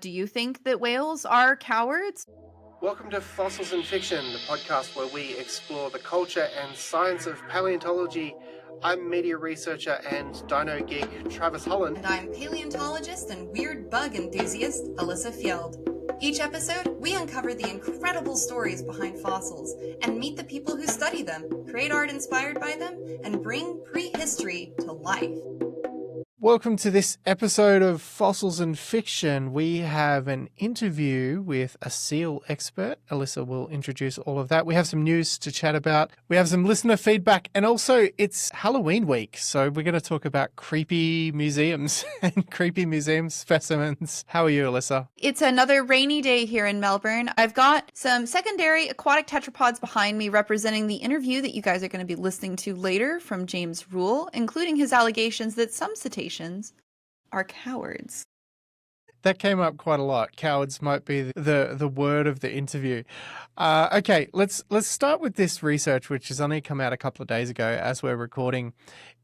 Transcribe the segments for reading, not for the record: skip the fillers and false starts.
Do you think that whales are cowards? Welcome to Fossils and Fiction, the podcast where we explore the culture and science of paleontology. I'm media researcher and dino geek Travis Holland. And I'm paleontologist and weird bug enthusiast Alyssa Fjeld. Each episode, we uncover the incredible stories behind fossils and meet the people who study them, create art inspired by them, and bring prehistory to life. Welcome to this episode of Fossils and Fiction. We have an interview with a seal expert. Alyssa will introduce all of that. We have some news to chat about. We have some listener feedback, and also it's Halloween week, so we're going to talk about creepy museums and creepy museum specimens. How are you, Alyssa? It's another rainy day here in Melbourne. I've got some secondary aquatic tetrapods behind me representing the interview that you guys are going to be listening to later from James Rule, including his allegations that some cetaceans are cowards. That came up quite a lot. Cowards might be the word of the interview. Okay, let's start with this research, which has only come out a couple of days ago as we're recording.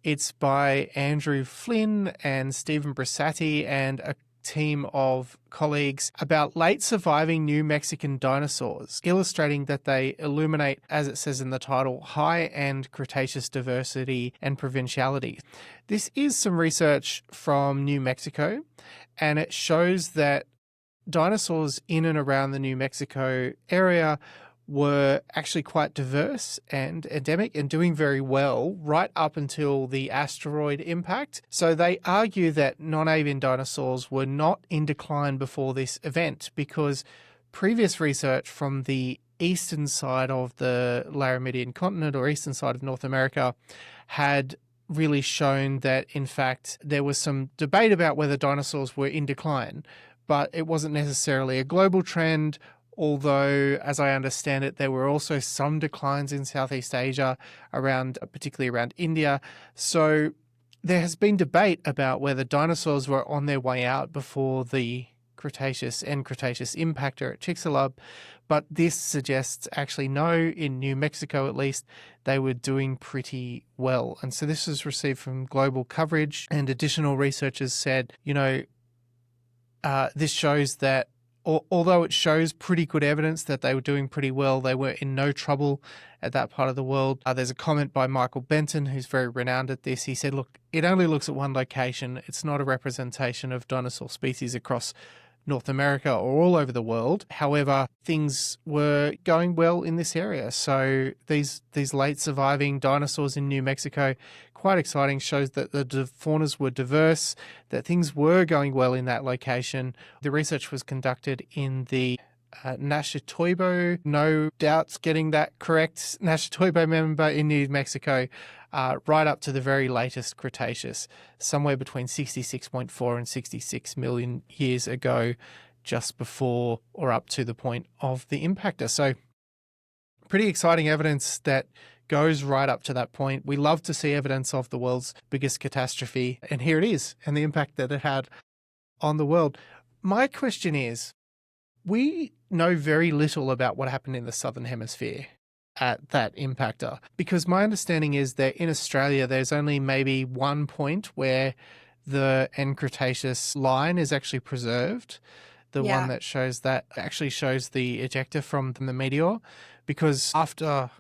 It's by Andrew Flynn and Stephen Brusatte and a team of colleagues about late surviving New Mexican dinosaurs, illustrating that they illuminate, as it says in the title, high end-Cretaceous diversity and provinciality. This is some research from New Mexico, and it shows that dinosaurs in and around the New Mexico area were actually quite diverse and endemic and doing very well right up until the asteroid impact. So they argue that non-avian dinosaurs were not in decline before this event because previous research from the eastern side of the Laramidian continent or eastern side of North America had really shown that, in fact, there was some debate about whether dinosaurs were in decline, but it wasn't necessarily a global trend. Although, as I understand it, there were also some declines in Southeast Asia, particularly around India. So there has been debate about whether dinosaurs were on their way out before the Cretaceous and Cretaceous impactor at Chicxulub. But this suggests actually no, in New Mexico at least, they were doing pretty well. And so this was received from global coverage, and additional researchers said, this shows that although it shows pretty good evidence that they were doing pretty well, they were in no trouble at that part of the world. There's a comment by Michael Benton, who's very renowned at this. He said, look, it only looks at one location. It's not a representation of dinosaur species across North America or all over the world. However, things were going well in this area. So these late surviving dinosaurs in New Mexico, quite exciting, shows that the faunas were diverse, that things were going well in that location. The research was conducted in the Nashitoibo, no doubts getting that correct, Nashitoibo member in New Mexico, right up to the very latest Cretaceous, somewhere between 66.4 and 66 million years ago, just before or up to the point of the impactor. So pretty exciting evidence that goes right up to that point. We love to see evidence of the world's biggest catastrophe, and here it is, and the impact that it had on the world. My question is, we know very little about what happened in the Southern Hemisphere at that impactor, because my understanding is that in Australia there's only maybe one point where the end-Cretaceous line is actually preserved, the one that shows the ejecta from the meteor, because after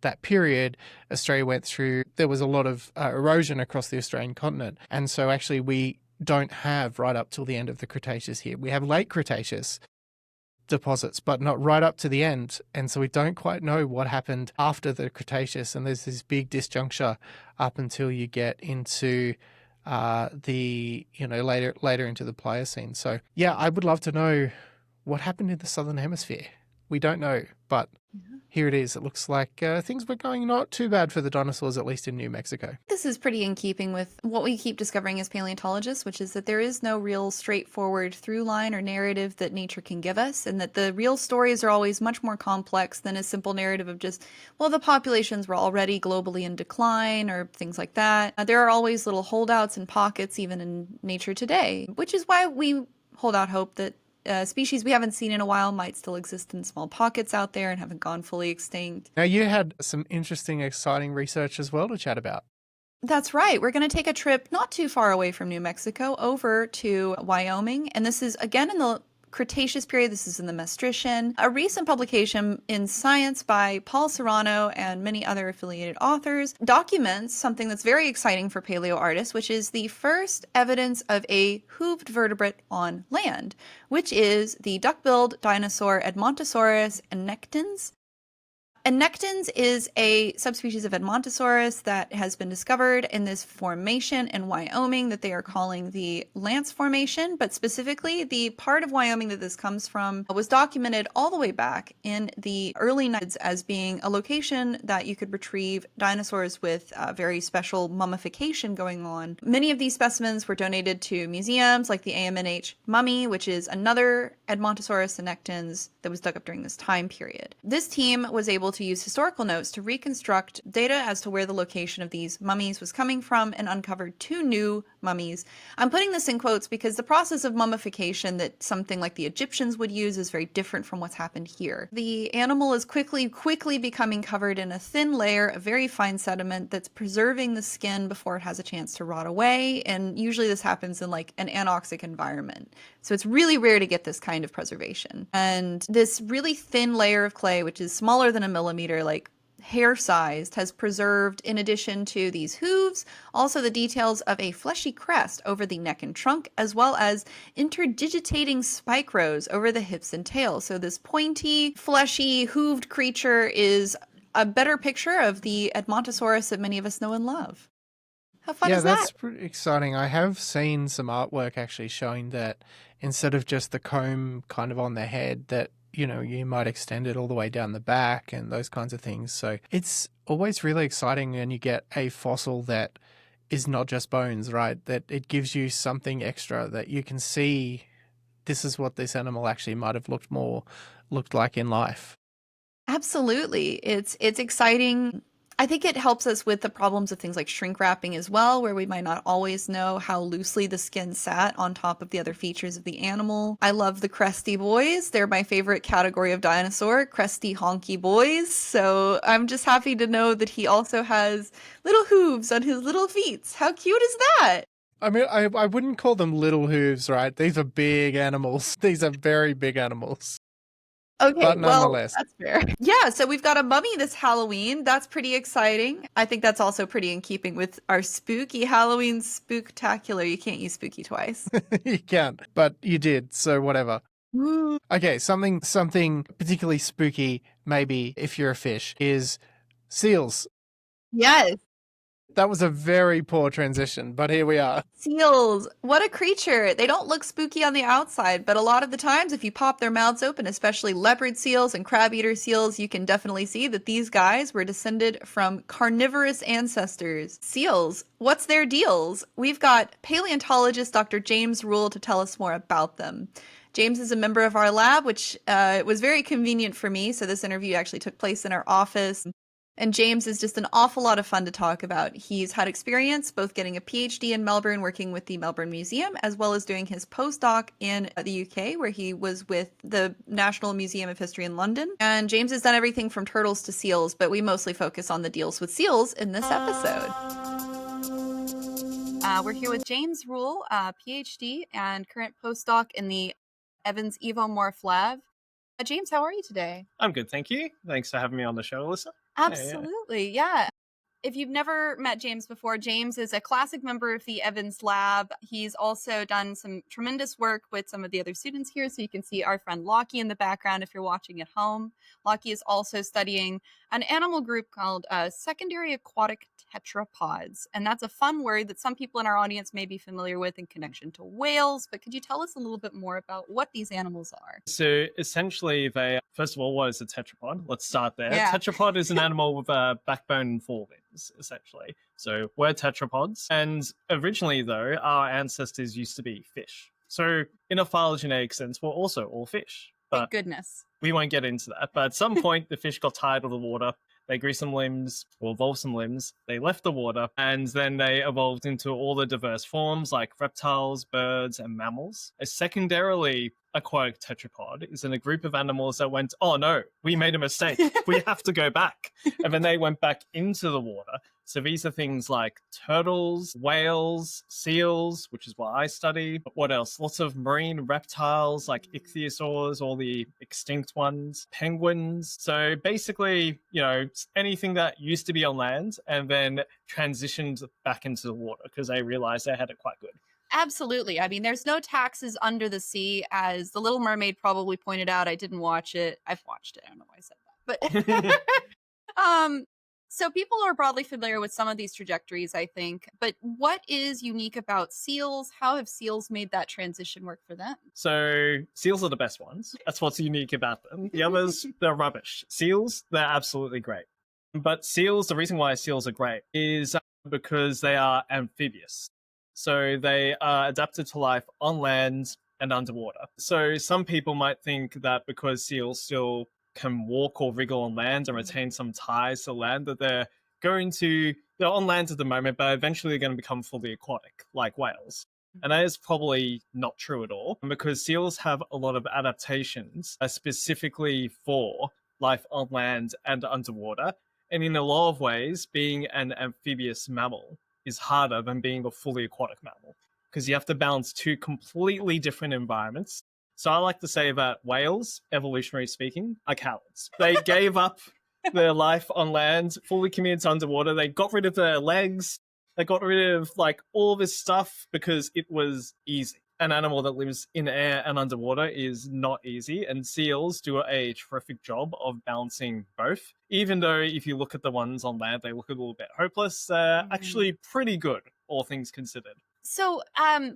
that period, Australia went through, there was a lot of erosion across the Australian continent, and so actually we don't have right up till the end of the Cretaceous here. We have late Cretaceous deposits, but not right up to the end. And so we don't quite know what happened after the Cretaceous. And there's this big disjuncture up until you get into later into the Pliocene. So yeah, I would love to know what happened in the Southern Hemisphere. We don't know, but here it is. It looks like things were going not too bad for the dinosaurs, at least in New Mexico. This is pretty in keeping with what we keep discovering as paleontologists, which is that there is no real straightforward through line or narrative that nature can give us, and that the real stories are always much more complex than a simple narrative of just, well, the populations were already globally in decline or things like that. There are always little holdouts and pockets even in nature today, which is why we hold out hope that species we haven't seen in a while might still exist in small pockets out there and haven't gone fully extinct. Now, you had some interesting, exciting research as well to chat about. That's right. We're going to take a trip not too far away from New Mexico over to Wyoming. And this is again in the Cretaceous period. This is in the Maastrichtian. A recent publication in Science by Paul Serrano and many other affiliated authors documents something that's very exciting for paleo artists, which is the first evidence of a hooved vertebrate on land, which is the duck-billed dinosaur Edmontosaurus annectens. Annectens is a subspecies of Edmontosaurus that has been discovered in this formation in Wyoming that they are calling the Lance Formation, but specifically the part of Wyoming that this comes from was documented all the way back in the early 90s as being a location that you could retrieve dinosaurs with very special mummification going on. Many of these specimens were donated to museums like the AMNH Mummy, which is another Edmontosaurus annectens that was dug up during this time period. This team was able to use historical notes to reconstruct data as to where the location of these mummies was coming from and uncovered 2 new mummies. I'm putting this in quotes because the process of mummification that something like the Egyptians would use is very different from what's happened here. The animal is quickly becoming covered in a thin layer of very fine sediment that's preserving the skin before it has a chance to rot away, and usually this happens in like an anoxic environment. So it's really rare to get this kind of preservation. And this really thin layer of clay, which is smaller than a millimeter, like hair-sized, has preserved, in addition to these hooves, also the details of a fleshy crest over the neck and trunk, as well as interdigitating spike rows over the hips and tail. So this pointy, fleshy, hooved creature is a better picture of the Edmontosaurus that many of us know and love. How fun is that? Yeah, that's pretty exciting. I have seen some artwork actually showing that instead of just the comb kind of on the head, that, you know, you might extend it all the way down the back and those kinds of things. So it's always really exciting when you get a fossil that is not just bones, right? That it gives you something extra that you can see this is what this animal actually might have looked like in life. Absolutely. It's exciting. I think it helps us with the problems of things like shrink wrapping as well, where we might not always know how loosely the skin sat on top of the other features of the animal. I love the cresty boys. They're my favorite category of dinosaur, cresty honky boys. So I'm just happy to know that he also has little hooves on his little feet. How cute is that? I mean, I wouldn't call them little hooves, right? These are big animals. These are very big animals. Okay, But well, nonetheless. that's fair. Yeah, so we've got a mummy this Halloween. That's pretty exciting. I think that's also pretty in keeping with our spooky Halloween spooktacular. You can't use spooky twice. You can't, but you did, so whatever. Woo. Okay, something particularly spooky, maybe, if you're a fish, is seals. Yes, That was a very poor transition, but here we are. seals. What a creature. They don't look spooky on the outside, but a lot of the times if you pop their mouths open, especially leopard seals and crab-eater seals, you can definitely see that these guys were descended from carnivorous ancestors. Seals, what's their deals? We've got paleontologist Dr. James Rule to tell us more about them. James is a member of our lab, which was very convenient for me, so this interview actually took place in our office. And James is just an awful lot of fun to talk about. He's had experience both getting a PhD in Melbourne, working with the Melbourne Museum, as well as doing his postdoc in the UK, where he was with the National Museum of History in London. And James has done everything from turtles to seals, but we mostly focus on the deals with seals in this episode. We're here with James Rule, PhD and current postdoc in the Evans Evomorph Lab. James, how are you today? I'm good, thank you. Thanks for having me on the show, Alyssa. Absolutely, yeah. If you've never met James before, James is a classic member of the Evans Lab. He's also done some tremendous work with some of the other students here. So you can see our friend Lockie in the background if you're watching at home. Lockie is also studying an animal group called secondary aquatic tetrapods. And that's a fun word that some people in our audience may be familiar with in connection to whales. But could you tell us a little bit more about what these animals are? So essentially, first of all, what is a tetrapod? Let's start there. Yeah. Tetrapod is an animal with a backbone and 4 limbs, essentially. So we're tetrapods. And originally, though, our ancestors used to be fish. So in a phylogenetic sense, we're also all fish. But Thank goodness. we won't get into that. But at some point, the fish got tired of the water. They grew some limbs, or evolved some limbs. They left the water, and then they evolved into all the diverse forms like reptiles, birds, and mammals. Secondarily, aquatic tetrapod is in a group of animals that went, oh no, we made a mistake. We have to go back. And then they went back into the water. So these are things like turtles, whales, seals, which is what I study. What else? Lots of marine reptiles like ichthyosaurs, all the extinct ones, penguins. So basically, anything that used to be on land and then transitioned back into the water because they realized they had it quite good. Absolutely. I mean, there's no taxes under the sea, as The Little Mermaid probably pointed out. I didn't watch it. I've watched it. I don't know why I said that. But so people are broadly familiar with some of these trajectories, I think. But what is unique about seals? How have seals made that transition work for them? So seals are the best ones. That's what's unique about them. The others, they're rubbish. Seals, they're absolutely great. But seals, the reason why seals are great is because they are amphibious. So they are adapted to life on land and underwater. So some people might think that because seals still can walk or wriggle on land and retain some ties to land, that they're on land at the moment, but eventually they're going to become fully aquatic, like whales. And that is probably not true at all, because seals have a lot of adaptations specifically for life on land and underwater. And in a lot of ways, being an amphibious mammal is harder than being a fully aquatic mammal, because you have to balance two completely different environments. So I like to say that whales, evolutionary speaking, are cowards. They gave up their life on land, fully committed to underwater. They got rid of their legs. They got rid of all this stuff because it was easy. An animal that lives in air and underwater is not easy, and seals do a terrific job of balancing both. Even though if you look at the ones on land, they look a little bit hopeless, they're actually pretty good, all things considered. So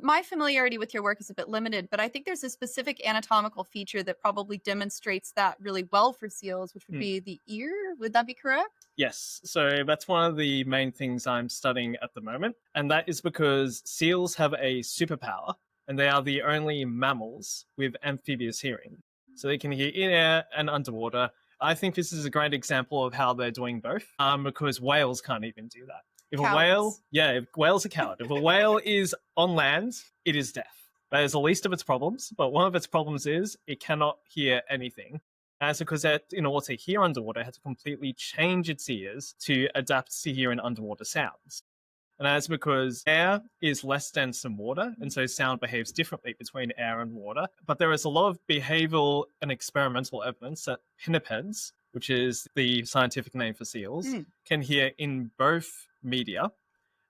my familiarity with your work is a bit limited, but I think there's a specific anatomical feature that probably demonstrates that really well for seals, which would be the ear. Would that be correct? Yes. So that's one of the main things I'm studying at the moment. And that is because seals have a superpower, and they are the only mammals with amphibious hearing. So they can hear in air and underwater. I think this is a great example of how they're doing both, because whales can't even do that. If whales are coward. If a whale is on land, it is deaf. That is the least of its problems, but one of its problems is it cannot hear anything. And it's because in order to hear underwater, it had to completely change its ears to adapt to hearing underwater sounds. And that's because air is less dense than water, and so sound behaves differently between air and water. But there is a lot of behavioral and experimental evidence that pinnipeds, which is the scientific name for seals, can hear in both media,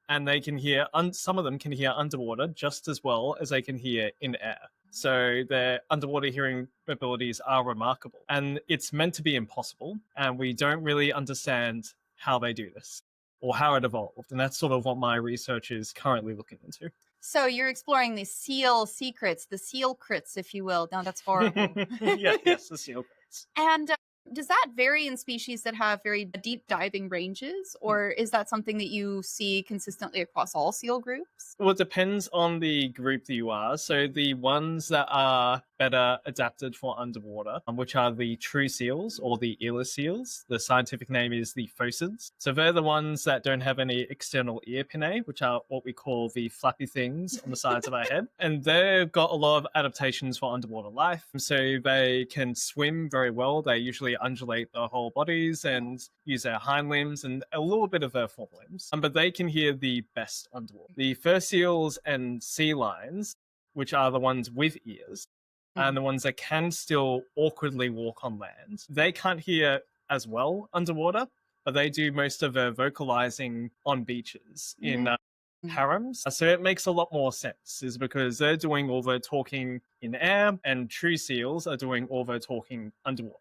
and they can hear, some of them can hear underwater just as well as they can hear in air. So their underwater hearing abilities are remarkable, and it's meant to be impossible, and we don't really understand how they do this or how it evolved. And that's sort of what my research is currently looking into. So you're exploring the seal secrets, the seal crits, if you will. Now that's horrible. Yes, the seal crits. And does that vary in species that have very deep diving ranges, or is that something that you see consistently across all seal groups? Well, it depends on the group that you are. So the ones that are better adapted for underwater, which are the true seals or the earless seals. The scientific name is the phocids. So they're the ones that don't have any external ear pinnae, which are what we call the flappy things on the sides of our head. And they've got a lot of adaptations for underwater life. So they can swim very well. They usually undulate their whole bodies and use their hind limbs and a little bit of their forelimbs. But they can hear the best underwater. The fur seals and sea lions, which are the ones with ears, and the ones that can still awkwardly walk on land, they can't hear as well underwater, but they do most of their vocalizing on beaches in harems. So it makes a lot more sense, is because they're doing all their talking in air, and true seals are doing all their talking underwater.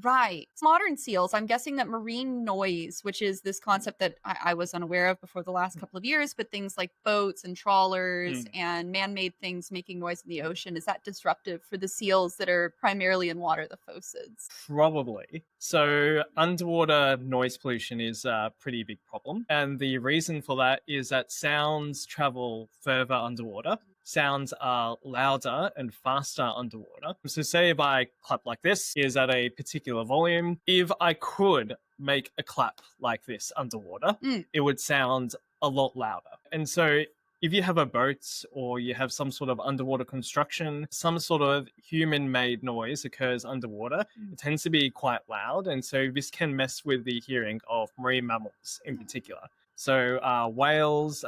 Right. Modern seals, I'm guessing that marine noise, which is this concept that I was unaware of before the last couple of years, but things like boats and trawlers and man-made things making noise in the ocean, is that disruptive for the seals that are primarily in water, the phocids? Probably. So underwater noise pollution is a pretty big problem. And the reason for that is that sounds travel further underwater. Sounds are louder and faster underwater. So say if I clap like this is at a particular volume, if I could make a clap like this underwater, it would sound a lot louder. And so if you have a boat or you have some sort of underwater construction, some sort of human-made noise occurs underwater. It tends to be quite loud, and so this can mess with the hearing of marine mammals in particular. So whales,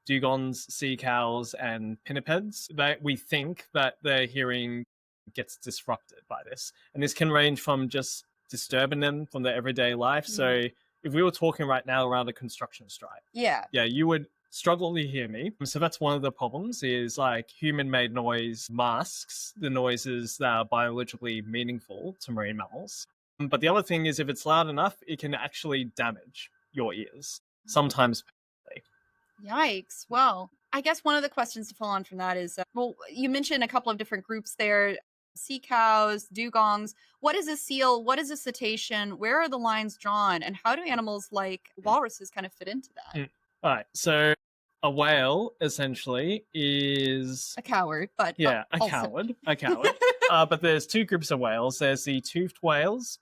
dugongs, sea cows, and pinnipeds, we think that their hearing gets disrupted by this. And this can range from just disturbing them from their everyday life. So if we were talking right now around a construction strike, you would struggle to hear me. So that's one of the problems, is like human-made noise masks the noises that are biologically meaningful to marine mammals. But the other thing is, if it's loud enough, it can actually damage your ears, sometimes permanently. Yikes. Well, I guess one of the questions to follow on from that is, well, you mentioned a couple of different groups there. Sea cows, dugongs. What is a seal? What is a cetacean? Where are the lines drawn? And how do animals like walruses kind of fit into that? All right. So a whale essentially is a coward, but a also. coward. But there's two groups of whales. There's the toothed whales,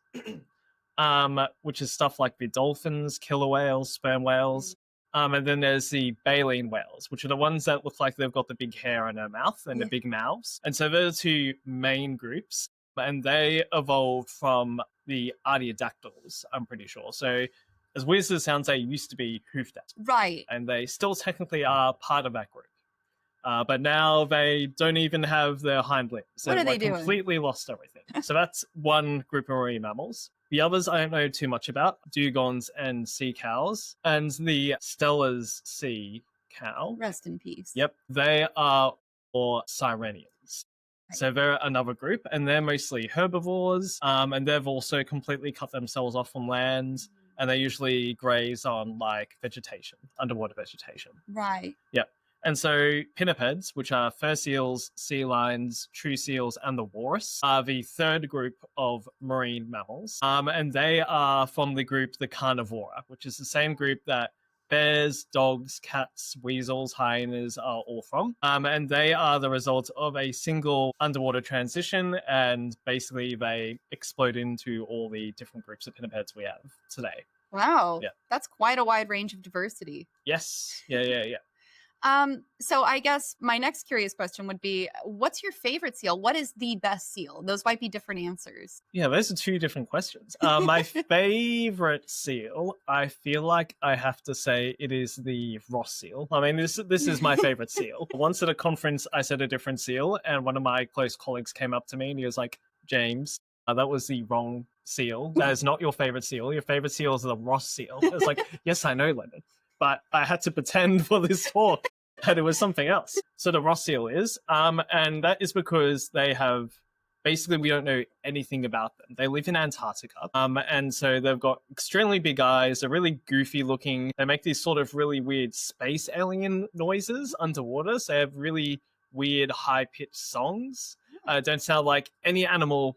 which is stuff like the dolphins, killer whales, sperm whales. And then there's the baleen whales, which are the ones that look like they've got the big hair in their mouth and the big mouths. And so they're the two main groups, and they evolved from the artiodactyls, I'm pretty sure. So as weird as it sounds, they used to be hoofed at. Right. And they still technically are part of that group. But now they don't even have their hind limbs. What are they doing? Completely lost everything. So that's one group of marine mammals. The others I don't know too much about, dugongs and sea cows. And the Steller's sea cow. Rest in peace. Yep. They are all sirenians. Right. So they're another group, and they're mostly herbivores. And they've also completely cut themselves off from land. And they usually graze on like vegetation, underwater vegetation. Right. Yep. And so pinnipeds, which are fur seals, sea lions, true seals, and the walrus, are the third group of marine mammals. And they are from the group the Carnivora, which is the same group that bears, dogs, cats, weasels, hyenas are all from. And they are the result of a single underwater transition, and basically they explode into all the different groups of pinnipeds we have today. Wow. Yeah. That's quite a wide range of diversity. Yes. Yeah. So I guess my next curious question would be, what's your favorite seal? What is the best seal? Those might be different answers. Yeah, those are two different questions. My favorite seal, I feel like I have to say it is the Ross seal. I mean, this is my favorite seal. Once at a conference, I said a different seal, and one of my close colleagues came up to me and he was like, James, that was the wrong seal. That is not your favorite seal. Your favorite seal is the Ross seal. I was like, yes, I know, Leonard. But I had to pretend for this talk that it was something else. So the Ross seal is, and that is because they have, basically we don't know anything about them. They live in Antarctica, and so they've got extremely big eyes. They're really goofy looking. They make these sort of really weird space alien noises underwater. So they have really weird high-pitched songs. Don't sound like any animal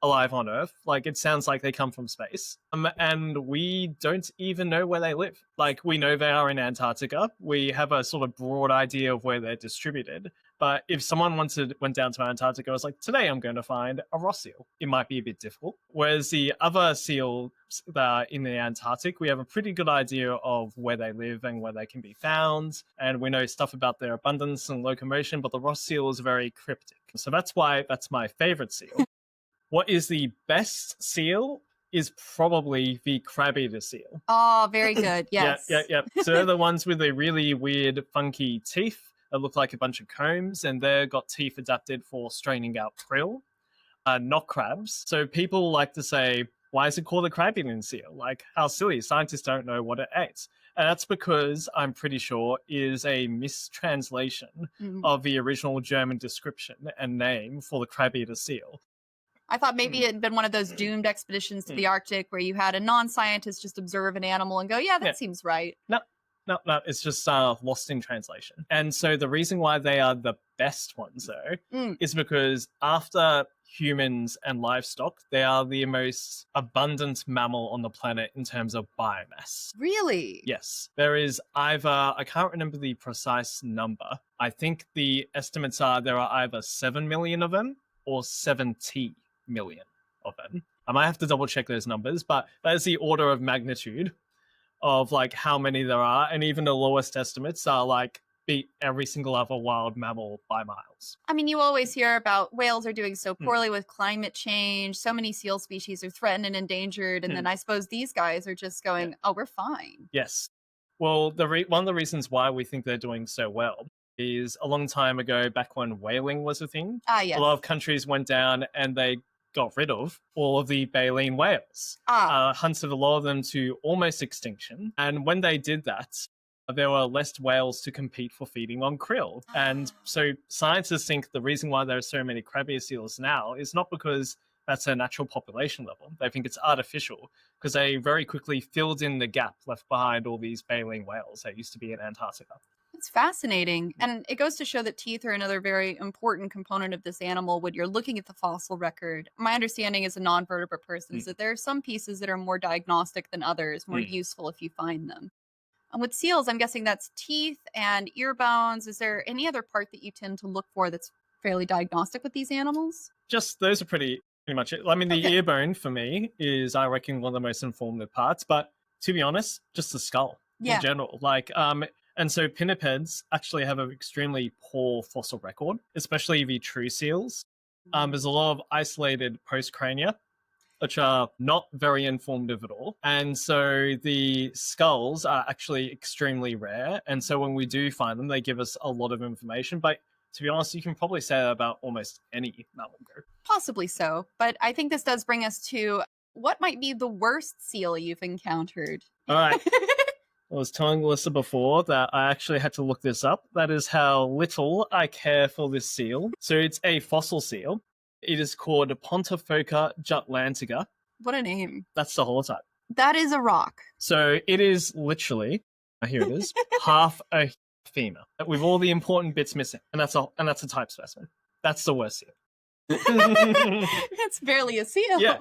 alive on Earth. Like, it sounds like they come from space. And we don't even know where they live. Like, we know they are in Antarctica. We have a sort of broad idea of where they're distributed. But if someone went down to Antarctica, was like, today I'm going to find a Ross seal, it might be a bit difficult. Whereas the other seals that are in the Antarctic, we have a pretty good idea of where they live and where they can be found. And we know stuff about their abundance and locomotion, but the Ross seal is very cryptic. So that's why that's my favorite seal. What is the best seal is probably the crab-eater seal. Oh, very good. Yes. Yeah. So they're the ones with the really weird, funky teeth that look like a bunch of combs, and they've got teeth adapted for straining out krill, not crabs. So people like to say, why is it called a crab-eating seal? Like, how silly. Scientists don't know what it ate. And that's because, I'm pretty sure, is a mistranslation of the original German description and name for the crab-eater seal. I thought maybe it had been one of those doomed expeditions to the Arctic where you had a non-scientist just observe an animal and go, yeah, that seems right. No, it's just lost in translation. And so the reason why they are the best ones, though, is because after humans and livestock, they are the most abundant mammal on the planet in terms of biomass. Really? Yes. There is either, I can't remember the precise number. I think the estimates are there are either 7 million of them or 70 million of them. I might have to double check those numbers, but that is the order of magnitude of like how many there are. And even the lowest estimates are like beat every single other wild mammal by miles. I mean, you always hear about whales are doing so poorly with climate change. So many seal species are threatened and endangered. And then I suppose these guys are just going, oh, we're fine. Yes. Well, one of the reasons why we think they're doing so well is a long time ago, back when whaling was a thing, Yes. a lot of countries went down and they got rid of all of the baleen whales, hunted a lot of them to almost extinction. And when they did that, there were less whales to compete for feeding on krill. And so scientists think the reason why there are so many crabbear seals now is not because that's a natural population level. They think it's artificial because they very quickly filled in the gap left behind all these baleen whales that used to be in Antarctica. It's fascinating. And it goes to show that teeth are another very important component of this animal when you're looking at the fossil record. My understanding as a non-vertebrate person is that there are some pieces that are more diagnostic than others, more useful if you find them. And with seals, I'm guessing that's teeth and ear bones. Is there any other part that you tend to look for that's fairly diagnostic with these animals? Just those are pretty much it. I mean, the ear bone for me is, I reckon, one of the most informative parts. But to be honest, just the skull in general. And so pinnipeds actually have an extremely poor fossil record, especially the true seals. There's a lot of isolated postcrania, which are not very informative at all. And so the skulls are actually extremely rare. And so when we do find them, they give us a lot of information. But to be honest, you can probably say that about almost any mammal group. Possibly so. But I think this does bring us to what might be the worst seal you've encountered. All right. I was telling Melissa before that I actually had to look this up. That is how little I care for this seal. So it's a fossil seal. It is called Pontophoca jutlantica. What a name. That's the holotype. That is a rock. So it is literally, here it is, half a femur with all the important bits missing. And that's a type specimen. That's the worst seal. It's barely a seal. Yeah.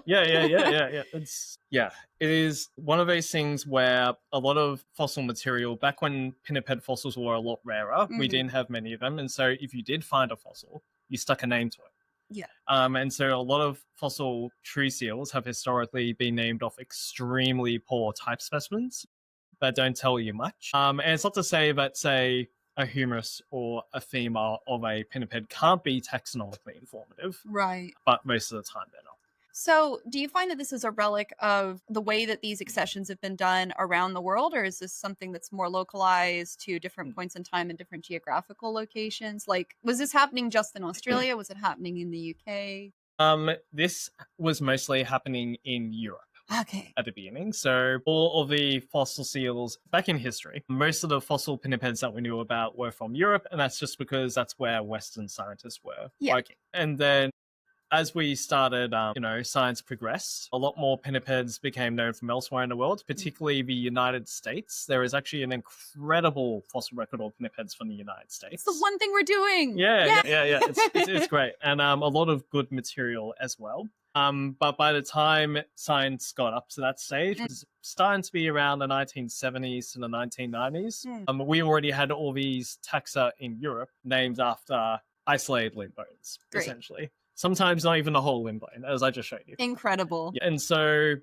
It is one of those things where a lot of fossil material, back when pinniped fossils were a lot rarer, we didn't have many of them. And so if you did find a fossil, you stuck a name to it. Yeah. And so a lot of fossil true seals have historically been named off extremely poor type specimens that don't tell you much. And it's not to say that, say, a humerus or a femur of a pinniped can't be taxonomically informative. Right. But most of the time they're not. So do you find that this is a relic of the way that these accessions have been done around the world, or is this something that's more localized to different points in time and different geographical locations? Like, was this happening just in Australia? Was it happening in the UK? This was mostly happening in Europe. Okay. At the beginning. So all of the fossil seals back in history, most of the fossil pinnipeds that we knew about were from Europe, and that's just because that's where Western scientists were working. And then as we started, science progressed, a lot more pinnipeds became known from elsewhere in the world, particularly the United States. There is actually an incredible fossil record of pinnipeds from the United States. It's the one thing we're doing. Yeah. It's great. And a lot of good material as well. But by the time science got up to that stage, it was starting to be around the 1970s to the 1990s. We already had all these taxa in Europe named after isolated limb bones, essentially. Sometimes not even the whole limb bone, as I just showed you. Incredible. And so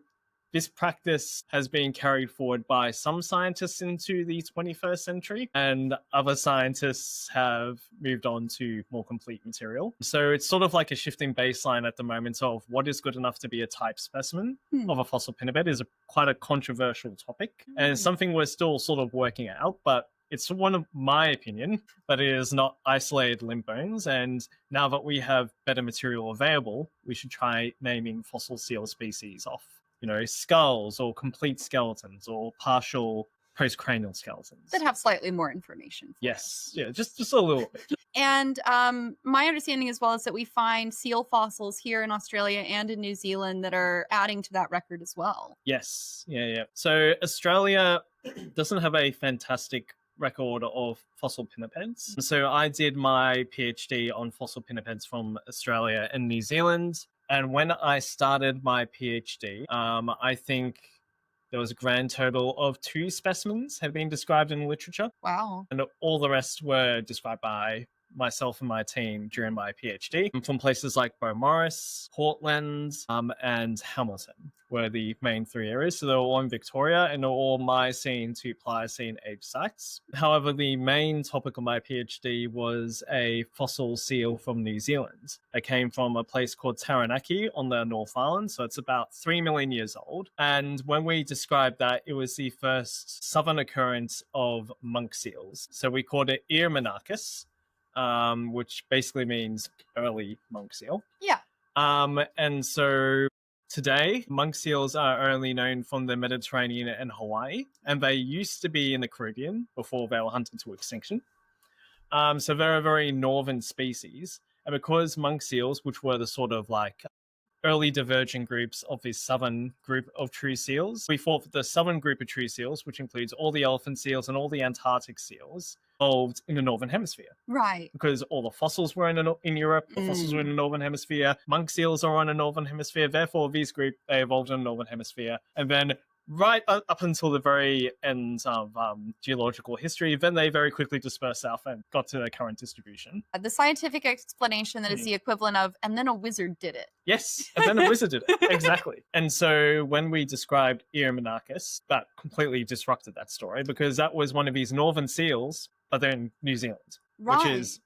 this practice has been carried forward by some scientists into the 21st century, and other scientists have moved on to more complete material. So it's sort of like a shifting baseline at the moment of what is good enough to be a type specimen of a fossil pinniped is quite a controversial topic, and it's something we're still sort of working out, but it's one of my opinion that it is not isolated limb bones, and now that we have better material available, we should try naming fossil seal species off, skulls or complete skeletons or partial postcranial skeletons that have slightly more information. Yes, just a little bit. And my understanding as well is that we find seal fossils here in Australia and in New Zealand that are adding to that record as well. Yes, yeah. So Australia doesn't have a fantastic record of fossil pinnipeds. So I did my PhD on fossil pinnipeds from Australia and New Zealand. And when I started my PhD, I think there was a grand total of 2 specimens had been described in literature. Wow. And all the rest were described by myself and my team during my PhD. From places like Beaumaris, Portland, and Hamilton were the main 3 areas. So they were all in Victoria, and they're all Miocene to Pliocene age sites. However, the main topic of my PhD was a fossil seal from New Zealand. It came from a place called Taranaki on the North Island, so it's about 3 million years old. And when we described that, it was the first southern occurrence of monk seals. So we called it Irminarchus, which basically means early monk seal. Yeah. And so today, monk seals are only known from the Mediterranean and Hawaii, and they used to be in the Caribbean before they were hunted to extinction. So they're a very northern species. And because monk seals, which were the sort of like early divergent groups of this southern group of true seals, we thought that the southern group of true seals, which includes all the elephant seals and all the Antarctic seals, evolved in the northern hemisphere. Right. Because all the fossils were in Europe, the fossils were in the northern hemisphere, monk seals are on the northern hemisphere, therefore these group, they evolved in the northern hemisphere. And then right up until the very end of geological history, then they very quickly dispersed south and got to their current distribution. The scientific explanation that is the equivalent of, and then a wizard did it. Yes, and then a wizard did it. Exactly. And so when we described Irminarchus, that completely disrupted that story, because that was one of these northern seals, but they're in New Zealand, which is,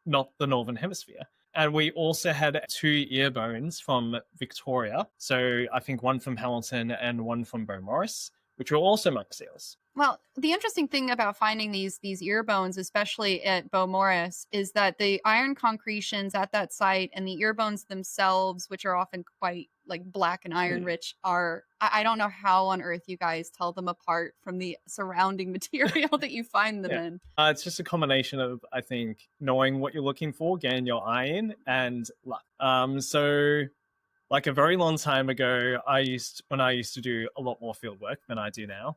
not the northern hemisphere. And we also had 2 ear bones from Victoria. So I think one from Hamilton and one from Beaumaris, which were also monk seals. Well, the interesting thing about finding these ear bones, especially at Beaumaris, is that the iron concretions at that site and the ear bones themselves, which are often quite like black and iron rich, are, I don't know how on earth you guys tell them apart from the surrounding material that you find them in. It's just a combination of, I think, knowing what you're looking for, getting your eye in, and luck. So like a very long time ago, when I used to do a lot more field work than I do now,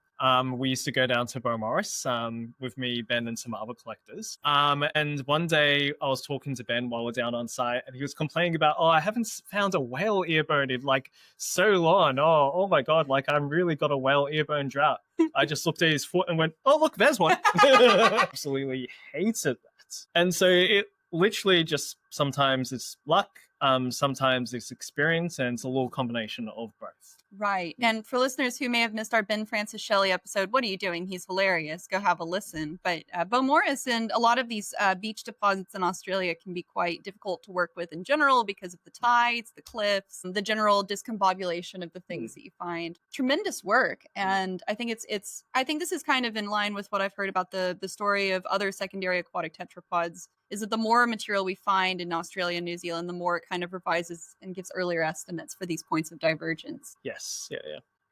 we used to go down to Beaumaris with me, Ben, and some other collectors. And one day I was talking to Ben while we're down on site, and he was complaining about, I haven't found a whale earbone in like so long. Oh my God, like I really got a whale earbone drought. I just looked at his foot and went, oh, look, there's one. Absolutely hated that. And so it literally just, sometimes it's luck, sometimes it's experience, and it's a little combination of both. Right. And for listeners who may have missed our Ben Francis Shelley episode, what are you doing? He's hilarious. Go have a listen. But Beaumaris and a lot of these beach deposits in Australia can be quite difficult to work with in general because of the tides, the cliffs, the general discombobulation of the things that you find. Tremendous work. And I think I think this is kind of in line with what I've heard about the story of other secondary aquatic tetrapods, is that the more material we find in Australia and New Zealand, the more it kind of revises and gives earlier estimates for these points of divergence. Yes,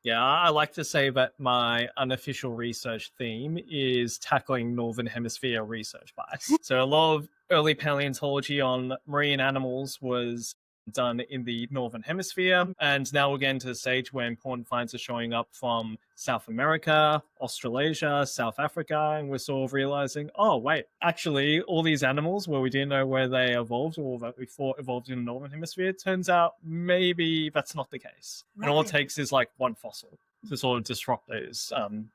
yeah. I like to say that my unofficial research theme is tackling Northern Hemisphere research bias. So a lot of early paleontology on marine animals was done in the Northern Hemisphere, and now we're getting to the stage where important finds are showing up from South America, Australasia, South Africa, and we're sort of realizing, oh wait, actually all these animals where we didn't know where they evolved or that we thought evolved in the Northern Hemisphere, turns out maybe that's not the case. Right. And all it takes is like one fossil to sort of disrupt those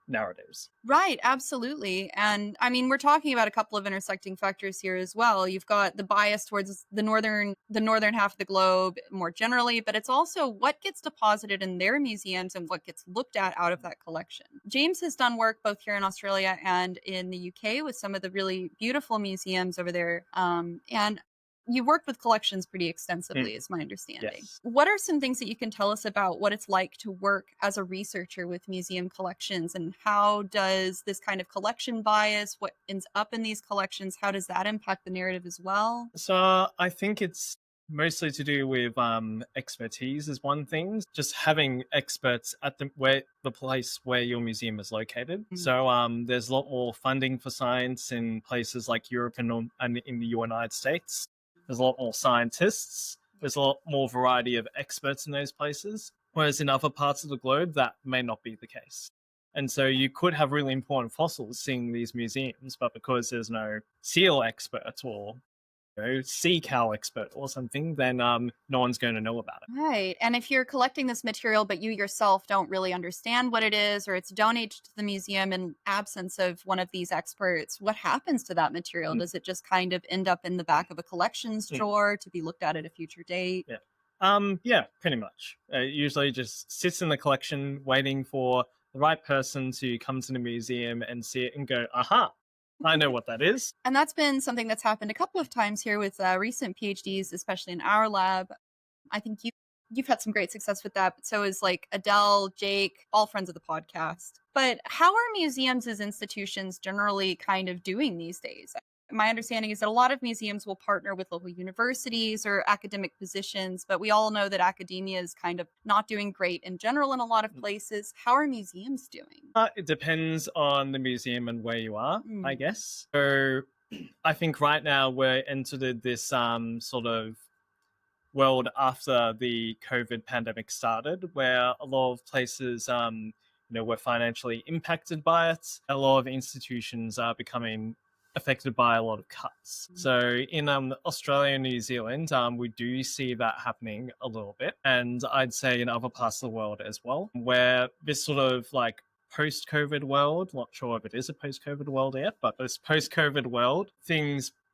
narratives. Right, absolutely. And I mean, we're talking about a couple of intersecting factors here as well. You've got the bias towards the northern half of the globe more generally, but it's also what gets deposited in their museums and what gets looked at out of that collection. James has done work both here in Australia and in the UK with some of the really beautiful museums over there. And you worked with collections pretty extensively, is my understanding. Yes. What are some things that you can tell us about what it's like to work as a researcher with museum collections, and how does this kind of collection bias, what ends up in these collections, how does that impact the narrative as well? So I think it's mostly to do with expertise is one thing, just having experts at the place where your museum is located. Mm-hmm. So there's a lot more funding for science in places like Europe and in the United States. There's a lot more scientists. There's a lot more variety of experts in those places. Whereas in other parts of the globe, that may not be the case. And so you could have really important fossils seeing these museums, but because there's no seal expert or sea cow expert or something, then no one's going to know about it. Right. And if you're collecting this material, but you yourself don't really understand what it is, or it's donated to the museum in absence of one of these experts, what happens to that material? Does it just kind of end up in the back of a collections drawer to be looked at a future date? Yeah, pretty much. It usually just sits in the collection waiting for the right person to come to the museum and see it and go, aha, I know what that is. And that's been something that's happened a couple of times here with recent PhDs, especially in our lab. I think you've had some great success with that, but so is like Adele, Jake, all friends of the podcast. But how are museums as institutions generally kind of doing these days? My understanding is that a lot of museums will partner with local universities or academic positions, but we all know that academia is kind of not doing great in general in a lot of places. How are museums doing? It depends on the museum and where you are, I guess. So I think right now we're entered this sort of world after the COVID pandemic started, where a lot of places were financially impacted by it. A lot of institutions are becoming affected by a lot of cuts. So in Australia and New Zealand, we do see that happening a little bit. And I'd say in other parts of the world as well, where this sort of like post-COVID world, not sure if it is a post-COVID world yet, but this post-COVID world,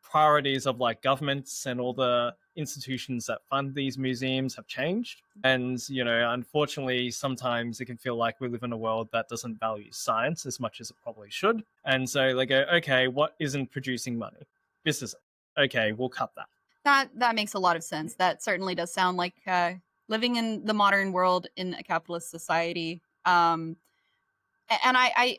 priorities of like governments and all the institutions that fund these museums have changed. And, unfortunately, sometimes it can feel like we live in a world that doesn't value science as much as it probably should. And so they go, okay, what isn't producing money? This isn't. Okay, we'll cut that. That makes a lot of sense. That certainly does sound like living in the modern world in a capitalist society. And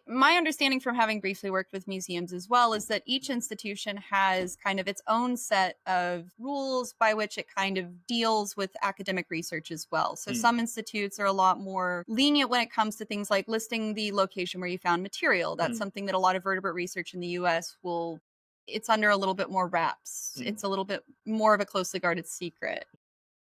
my understanding from having briefly worked with museums as well is that each institution has kind of its own set of rules by which it kind of deals with academic research as well. So some institutes are a lot more lenient when it comes to things like listing the location where you found material. That's something that a lot of vertebrate research in the US it's under a little bit more wraps. It's a little bit more of a closely guarded secret.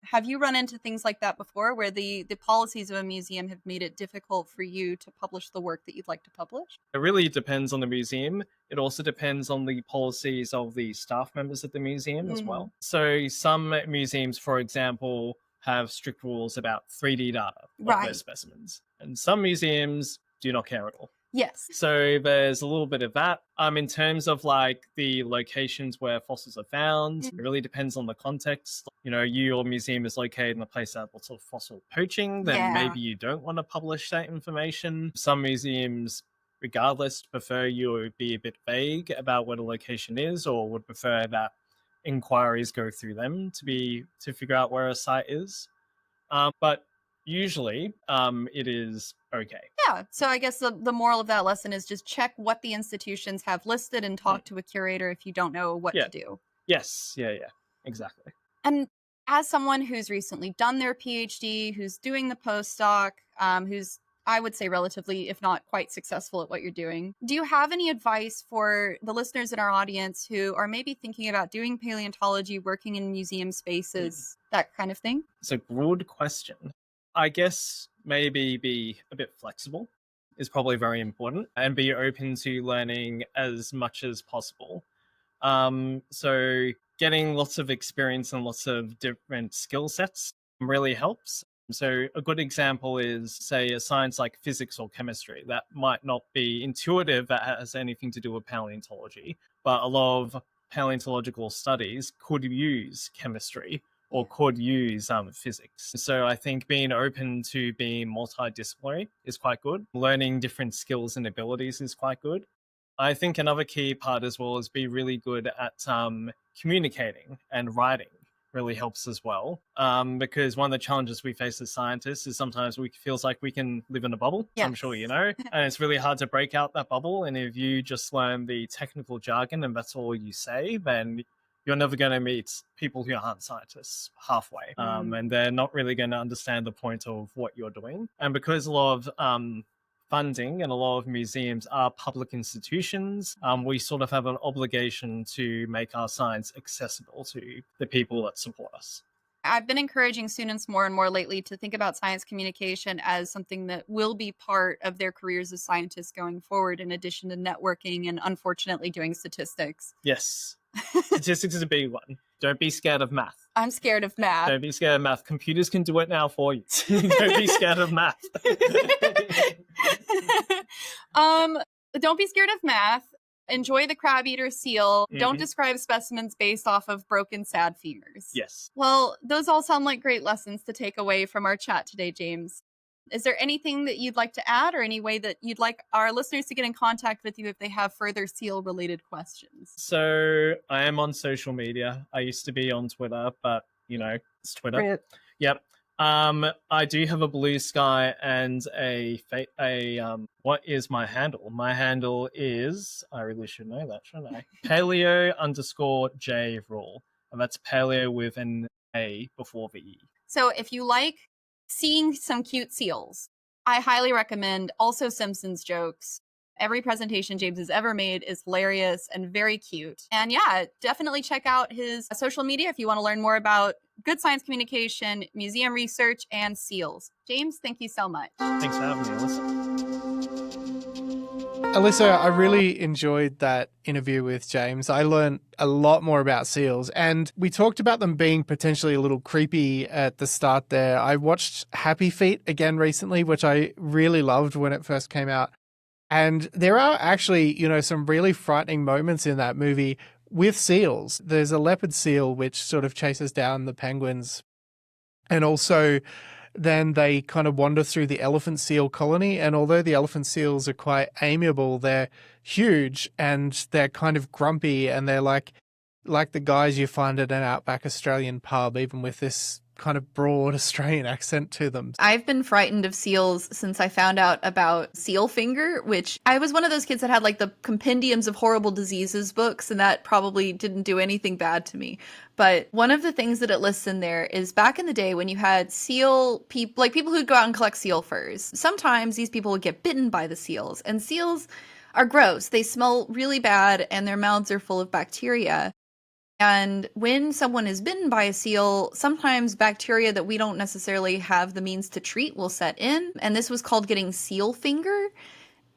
Have you run into things like that before, where the policies of a museum have made it difficult for you to publish the work that you'd like to publish? It really depends on the museum. It also depends on the policies of the staff members at the museum as well. So some museums, for example, have strict rules about 3D data of their specimens. And some museums do not care at all. Yes. So there's a little bit of that. In terms of like the locations where fossils are found, it really depends on the context. Your museum is located in a place that has lots of fossil poaching, then maybe you don't want to publish that information. Some museums, regardless, prefer you be a bit vague about where the location is, or would prefer that inquiries go through them to figure out where a site is. But usually it is okay. Yeah. So I guess the moral of that lesson is just check what the institutions have listed and talk to a curator if you don't know what to do. Yes. Yeah. Exactly. And as someone who's recently done their PhD, who's doing the postdoc, who's, I would say, relatively, if not quite successful at what you're doing, do you have any advice for the listeners in our audience who are maybe thinking about doing paleontology, working in museum spaces, that kind of thing? It's a good question. I guess maybe be a bit flexible is probably very important, and be open to learning as much as possible. So getting lots of experience and lots of different skill sets really helps. So a good example is, say, a science like physics or chemistry that might not be intuitive, that has anything to do with paleontology, but a lot of paleontological studies could use chemistry or could use physics. So I think being open to being multidisciplinary is quite good. Learning different skills and abilities is quite good. I think another key part as well is be really good at communicating, and writing really helps as well. Because one of the challenges we face as scientists is sometimes we feels like we can live in a bubble. Yes. I'm sure you know. And it's really hard to break out that bubble. And if you just learn the technical jargon and that's all you say, then you're never going to meet people who aren't scientists halfway. And they're not really going to understand the point of what you're doing. And because a lot of funding and a lot of museums are public institutions, we sort of have an obligation to make our science accessible to the people that support us. I've been encouraging students more and more lately to think about science communication as something that will be part of their careers as scientists going forward, in addition to networking and, unfortunately, doing statistics. Yes. Statistics is a big one. Don't be scared of math. I'm scared of math. Don't be scared of math. Computers can do it now for you. Don't be scared of math. Don't be scared of math. Enjoy the crab eater seal. Don't describe specimens based off of broken sad femurs. Yes. Well, those all sound like great lessons to take away from our chat today, James. Is there anything that you'd like to add, or any way that you'd like our listeners to get in contact with you if they have further seal-related questions? So I am on social media. I used to be on Twitter, but, it's Twitter. Rip. Yep. I do have a Blue Sky and what is my handle? My handle is, I really should know that, shouldn't I? Paleo_J Rule. And that's paleo with an A before the E. So if you like seeing some cute seals, I highly recommend also Simpsons jokes. Every presentation James has ever made is hilarious and very cute. And yeah, definitely check out his social media if you want to learn more about good science communication, museum research, and seals. James, thank you so much. Thanks for having me, Alyssa. Alyssa, I really enjoyed that interview with James. I learned a lot more about seals, and we talked about them being potentially a little creepy at the start there. I watched Happy Feet again recently, which I really loved when it first came out. And there are actually, some really frightening moments in that movie with seals. There's a leopard seal which sort of chases down the penguins, and also then they kind of wander through the elephant seal colony. And although the elephant seals are quite amiable, they're huge and they're kind of grumpy, and they're like the guys you find at an outback Australian pub, even with this kind of broad Australian accent to them. I've been frightened of seals since I found out about seal finger, which I was one of those kids that had like the compendiums of horrible diseases books, and that probably didn't do anything bad to me. But one of the things that it lists in there is back in the day when you had seal people, like people who'd go out and collect seal furs, sometimes these people would get bitten by the seals, and seals are gross. They smell really bad and their mouths are full of bacteria. And when someone is bitten by a seal, sometimes bacteria that we don't necessarily have the means to treat will set in. And this was called getting seal finger.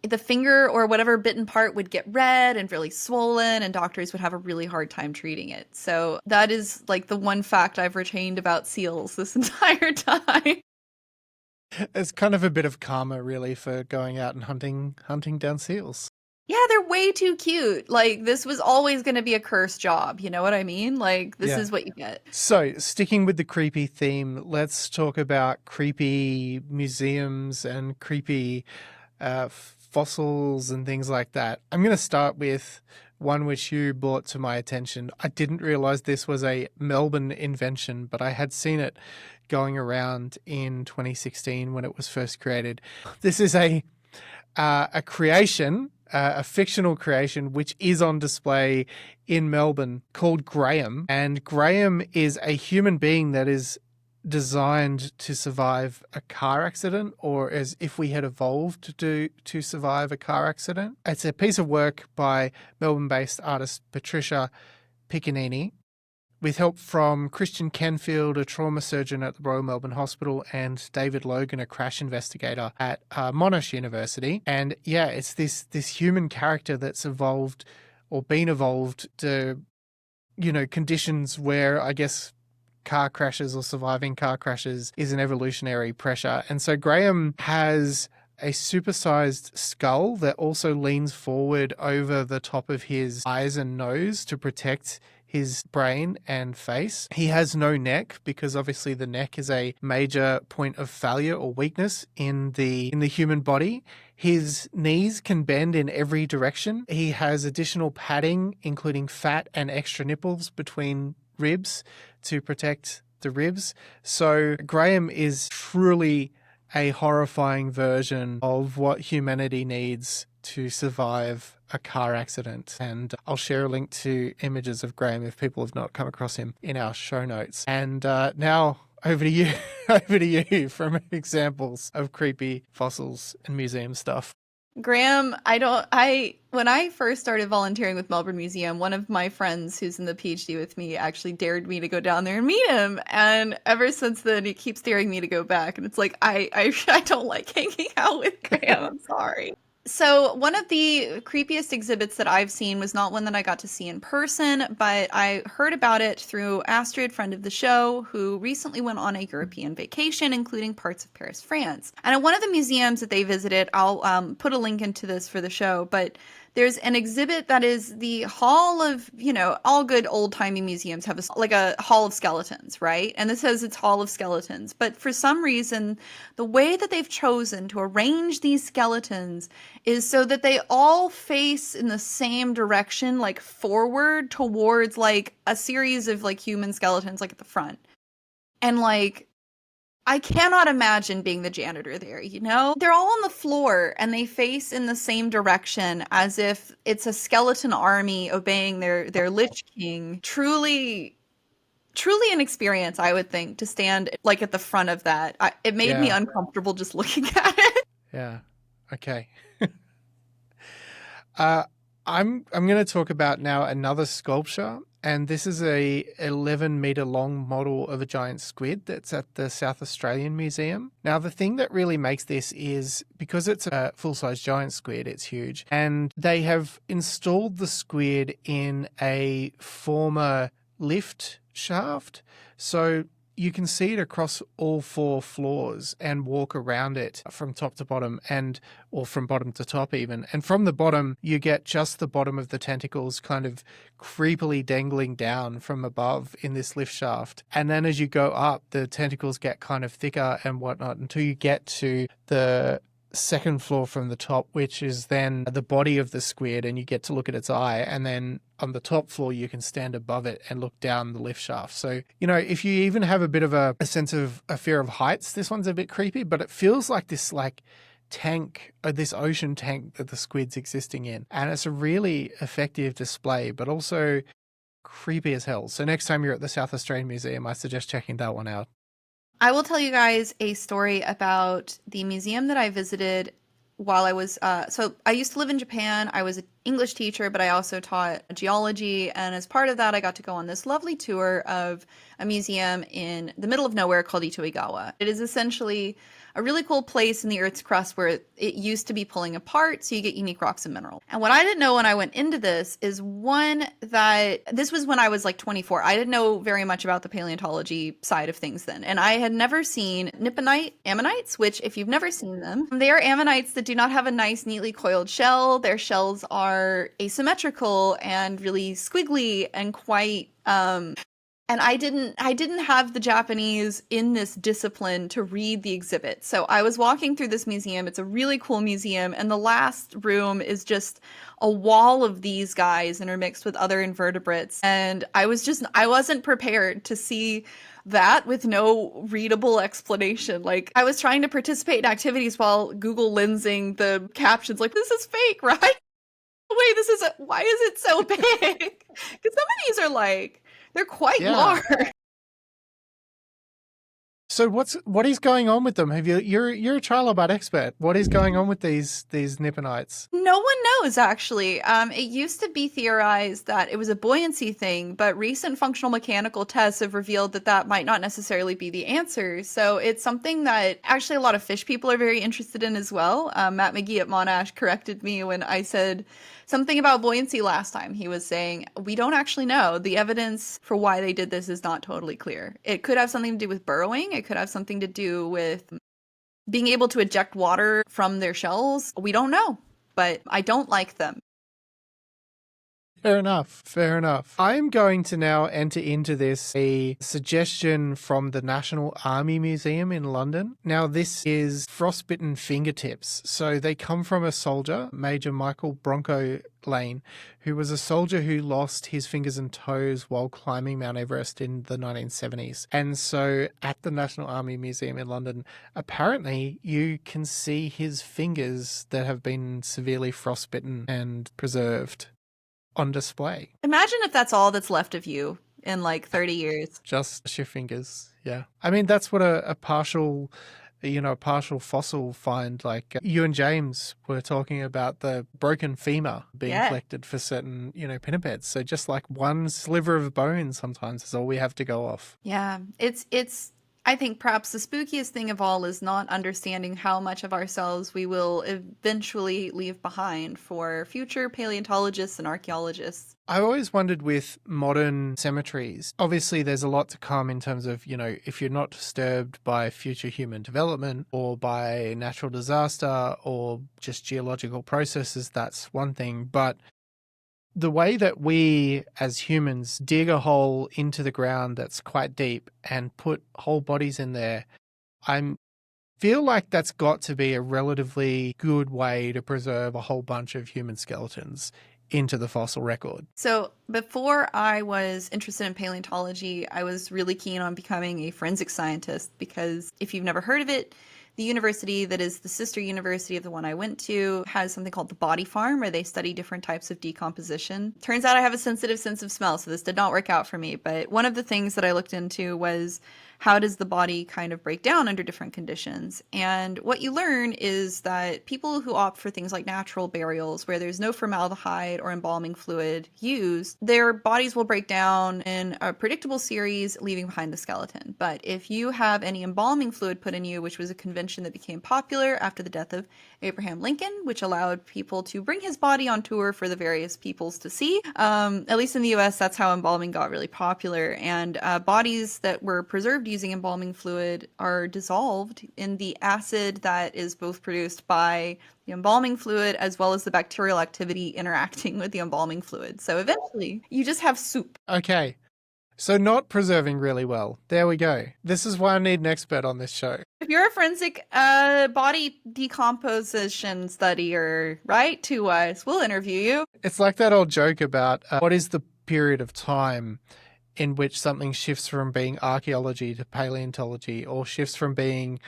The finger or whatever bitten part would get red and really swollen, and doctors would have a really hard time treating it. So that is like the one fact I've retained about seals this entire time. It's kind of a bit of karma, really, for going out and hunting down seals. Yeah, they're way too cute. Like, this was always going to be a cursed job. You know what I mean? Like, this is what you get. So, sticking with the creepy theme, let's talk about creepy museums and creepy fossils and things like that. I'm going to start with one which you brought to my attention. I didn't realize this was a Melbourne invention, but I had seen it going around in 2016 when it was first created. This is a creation, a fictional creation, which is on display in Melbourne called Graham. And Graham is a human being that is designed to survive a car accident, or as if we had evolved to survive a car accident. It's a piece of work by Melbourne-based artist Patricia Piccinini, with help from Christian Kenfield, a trauma surgeon at the Royal Melbourne Hospital, and David Logan, a crash investigator at Monash University. And yeah, it's this human character that's evolved or been evolved to, conditions where I guess car crashes or surviving car crashes is an evolutionary pressure. And so Graham has a supersized skull that also leans forward over the top of his eyes and nose to protect his brain and face. He has no neck because obviously the neck is a major point of failure or weakness in the human body. His knees can bend in every direction. He has additional padding, including fat and extra nipples between ribs to protect the ribs. So Graham is truly a horrifying version of what humanity needs to survive a car accident. And I'll share a link to images of Graham if people have not come across him in our show notes. And now over to you, from examples of creepy fossils and museum stuff. Graham, when I first started volunteering with Melbourne Museum, one of my friends who's in the PhD with me actually dared me to go down there and meet him. And ever since then, he keeps daring me to go back. And it's like, I don't like hanging out with Graham. I'm sorry. So one of the creepiest exhibits that I've seen was not one that I got to see in person, but I heard about it through Astrid, friend of the show, who recently went on a European vacation, including parts of Paris, France. And at one of the museums that they visited, I'll put a link into this for the show, but there's an exhibit that is the hall of, all good old-timey museums have like a hall of skeletons, right? And this says it's hall of skeletons. But for some reason, the way that they've chosen to arrange these skeletons is so that they all face in the same direction, like forward towards like a series of like human skeletons, like at the front. And like, I cannot imagine being the janitor there, They're all on the floor and they face in the same direction as if it's a skeleton army obeying their Lich King. Truly an experience, I would think, to stand like at the front of that. It made me uncomfortable just looking at it. Yeah. Okay. I'm going to talk about now another sculpture, and this is a 11-meter long model of a giant squid that's at the South Australian Museum. Now, the thing that really makes this is because it's a full-size giant squid, it's huge, and they have installed the squid in a former lift shaft, so you can see it across all 4 floors and walk around it from top to bottom or from bottom to top even. And from the bottom, you get just the bottom of the tentacles kind of creepily dangling down from above in this lift shaft. And then as you go up, the tentacles get kind of thicker and whatnot until you get to the second floor from the top, which is then the body of the squid, and you get to look at its eye. And then on the top floor, you can stand above it and look down the lift shaft. So, if you even have a bit of a sense of a fear of heights, this one's a bit creepy, but it feels like this tank, or this ocean tank that the squid's existing in. And it's a really effective display, but also creepy as hell. So next time you're at the South Australian Museum, I suggest checking that one out. I will tell you guys a story about the museum that I visited while I was, so I used to live in Japan. I was an English teacher, but I also taught geology. And as part of that, I got to go on this lovely tour of a museum in the middle of nowhere called Itoigawa. It is essentially a really cool place in the Earth's crust where it used to be pulling apart, so you get unique rocks and minerals. And what I didn't know when I went into this is that this was when I was like 24. I didn't know very much about the paleontology side of things then. And I had never seen Nipponite ammonites, which if you've never seen them, they are ammonites that do not have a nice, neatly coiled shell. Their shells are asymmetrical and really squiggly and quite, and I didn't have the Japanese in this discipline to read the exhibit. So I was walking through this museum. It's a really cool museum. And the last room is just a wall of these guys intermixed with other invertebrates. And I wasn't prepared to see that with no readable explanation. Like, I was trying to participate in activities while Google lensing the captions, like, this is fake, right? Wait, why is it so big? Because some of these are they're quite large. So what is going on with them? You're a trilobite expert. What is going on with these Nipponites? No one knows, actually. It used to be theorized that it was a buoyancy thing, but recent functional mechanical tests have revealed that might not necessarily be the answer. So it's something that actually a lot of fish people are very interested in as well. Matt McGee at Monash corrected me when I said something about buoyancy last time. He was saying, we don't actually know. The evidence for why they did this is not totally clear. It could have something to do with burrowing. It could have something to do with being able to eject water from their shells. We don't know, but I don't like them. Fair enough. I'm going to now enter into this a suggestion from the National Army Museum in London. Now, this is frostbitten fingertips. So they come from a soldier, Major Michael Bronco Lane, who was a soldier who lost his fingers and toes while climbing Mount Everest in the 1970s. And so at the National Army Museum in London, apparently you can see his fingers that have been severely frostbitten and preserved on display. Imagine if that's all that's left of you in 30 years. Just your fingers. Yeah. I mean, that's what a partial fossil find, like you and James were talking about the broken femur being collected for certain, pinnipeds. So just like one sliver of bone sometimes is all we have to go off. Yeah. I think perhaps the spookiest thing of all is not understanding how much of ourselves we will eventually leave behind for future paleontologists and archaeologists. I always wondered with modern cemeteries, obviously there's a lot to come in terms of, if you're not disturbed by future human development or by natural disaster or just geological processes, that's one thing. But the way that we as humans dig a hole into the ground that's quite deep and put whole bodies in there, I feel like that's got to be a relatively good way to preserve a whole bunch of human skeletons into the fossil record. So before I was interested in paleontology, I was really keen on becoming a forensic scientist because if you've never heard of it, the university that is the sister university of the one I went to has something called the Body Farm, where they study different types of decomposition. Turns out I have a sensitive sense of smell, so this did not work out for me. But one of the things that I looked into was how does the body kind of break down under different conditions? And what you learn is that people who opt for things like natural burials, where there's no formaldehyde or embalming fluid used, their bodies will break down in a predictable series, leaving behind the skeleton. But if you have any embalming fluid put in you, which was a convention that became popular after the death of Abraham Lincoln, which allowed people to bring his body on tour for the various peoples to see. At least in the US, that's how embalming got really popular. And bodies that were preserved using embalming fluid are dissolved in the acid that is both produced by the embalming fluid as well as the bacterial activity interacting with the embalming fluid. So eventually, you just have soup. Okay. So not preserving really well. There we go. This is why I need an expert on this show. If you're a forensic body decomposition studier, write to us. We'll interview you. It's like that old joke about what is the period of time in which something shifts from being archaeology to paleontology or shifts from being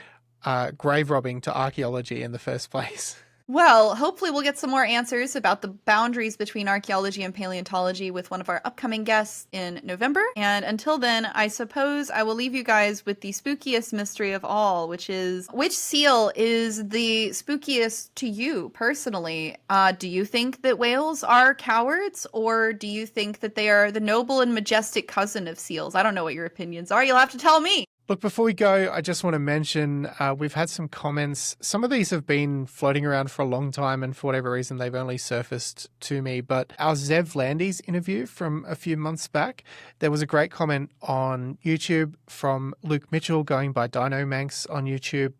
grave robbing to archaeology in the first place. Well, hopefully we'll get some more answers about the boundaries between archaeology and paleontology with one of our upcoming guests in November. And until then, I suppose I will leave you guys with the spookiest mystery of all, which is which seal is the spookiest to you personally? Do you think that whales are cowards, or do you think that they are the noble and majestic cousin of seals? I don't know what your opinions are. You'll have to tell me. Look, before we go, I just want to mention we've had some comments. Some of these have been floating around for a long time, and for whatever reason, they've only surfaced to me. But our Zev Landis interview from a few months back, there was a great comment on YouTube from Luke Mitchell, going by Dino Manx on YouTube,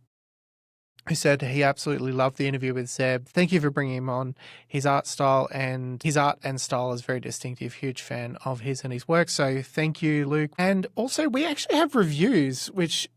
who said he absolutely loved the interview with Zeb. Thank you for bringing him on. His art and style is very distinctive. Huge fan of his and his work. So thank you, Luke. And also, we actually have reviews, which,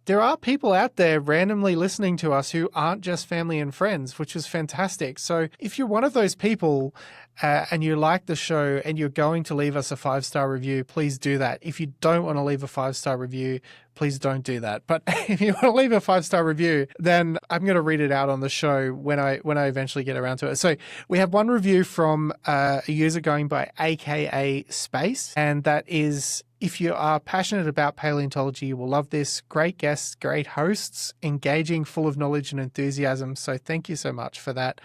there are people out there randomly listening to us who aren't just family and friends, which is fantastic. So if you're one of those people and you like the show and you're going to leave us a 5-star review, please do that. If you don't want to leave a 5-star review, please don't do that. But if you want to leave a 5-star review, then I'm going to read it out on the show when I eventually get around to it. So we have one review from a user going by AKA Space, and that is, if you are passionate about paleontology, you will love this. Great guests, great hosts, engaging, full of knowledge and enthusiasm. So thank you so much for that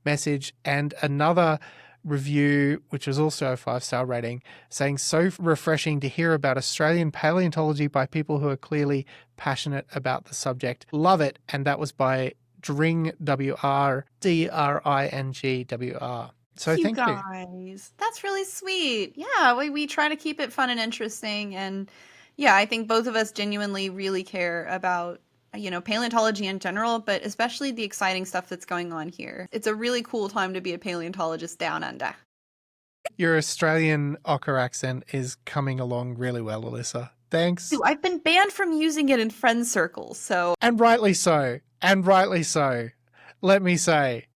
message. And another review, which was also a 5-star rating, saying, so refreshing to hear about Australian paleontology by people who are clearly passionate about the subject. Love it. And that was by Dring, WR, DRING, WR. So thank you. Guys, that's really sweet. Yeah, we try to keep it fun and interesting. And yeah, I think both of us genuinely really care about paleontology in general, but especially the exciting stuff that's going on here. It's a really cool time to be a paleontologist down under. Your Australian ochre accent is coming along really well, Alyssa. Thanks. Dude, I've been banned from using it in friend circles, so... And rightly so. Let me say.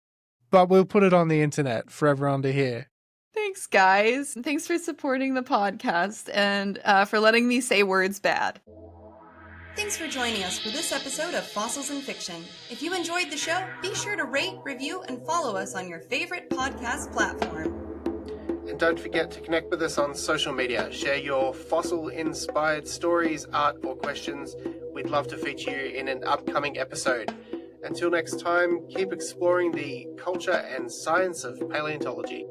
But we'll put it on the internet for everyone to hear. Thanks, guys. Thanks for supporting the podcast and for letting me say words bad. Thanks for joining us for this episode of Fossils and Fiction. If you enjoyed the show, be sure to rate, review, and follow us on your favorite podcast platform. And don't forget to connect with us on social media. Share your fossil-inspired stories, art, or questions. We'd love to feature you in an upcoming episode. Until next time, keep exploring the culture and science of paleontology.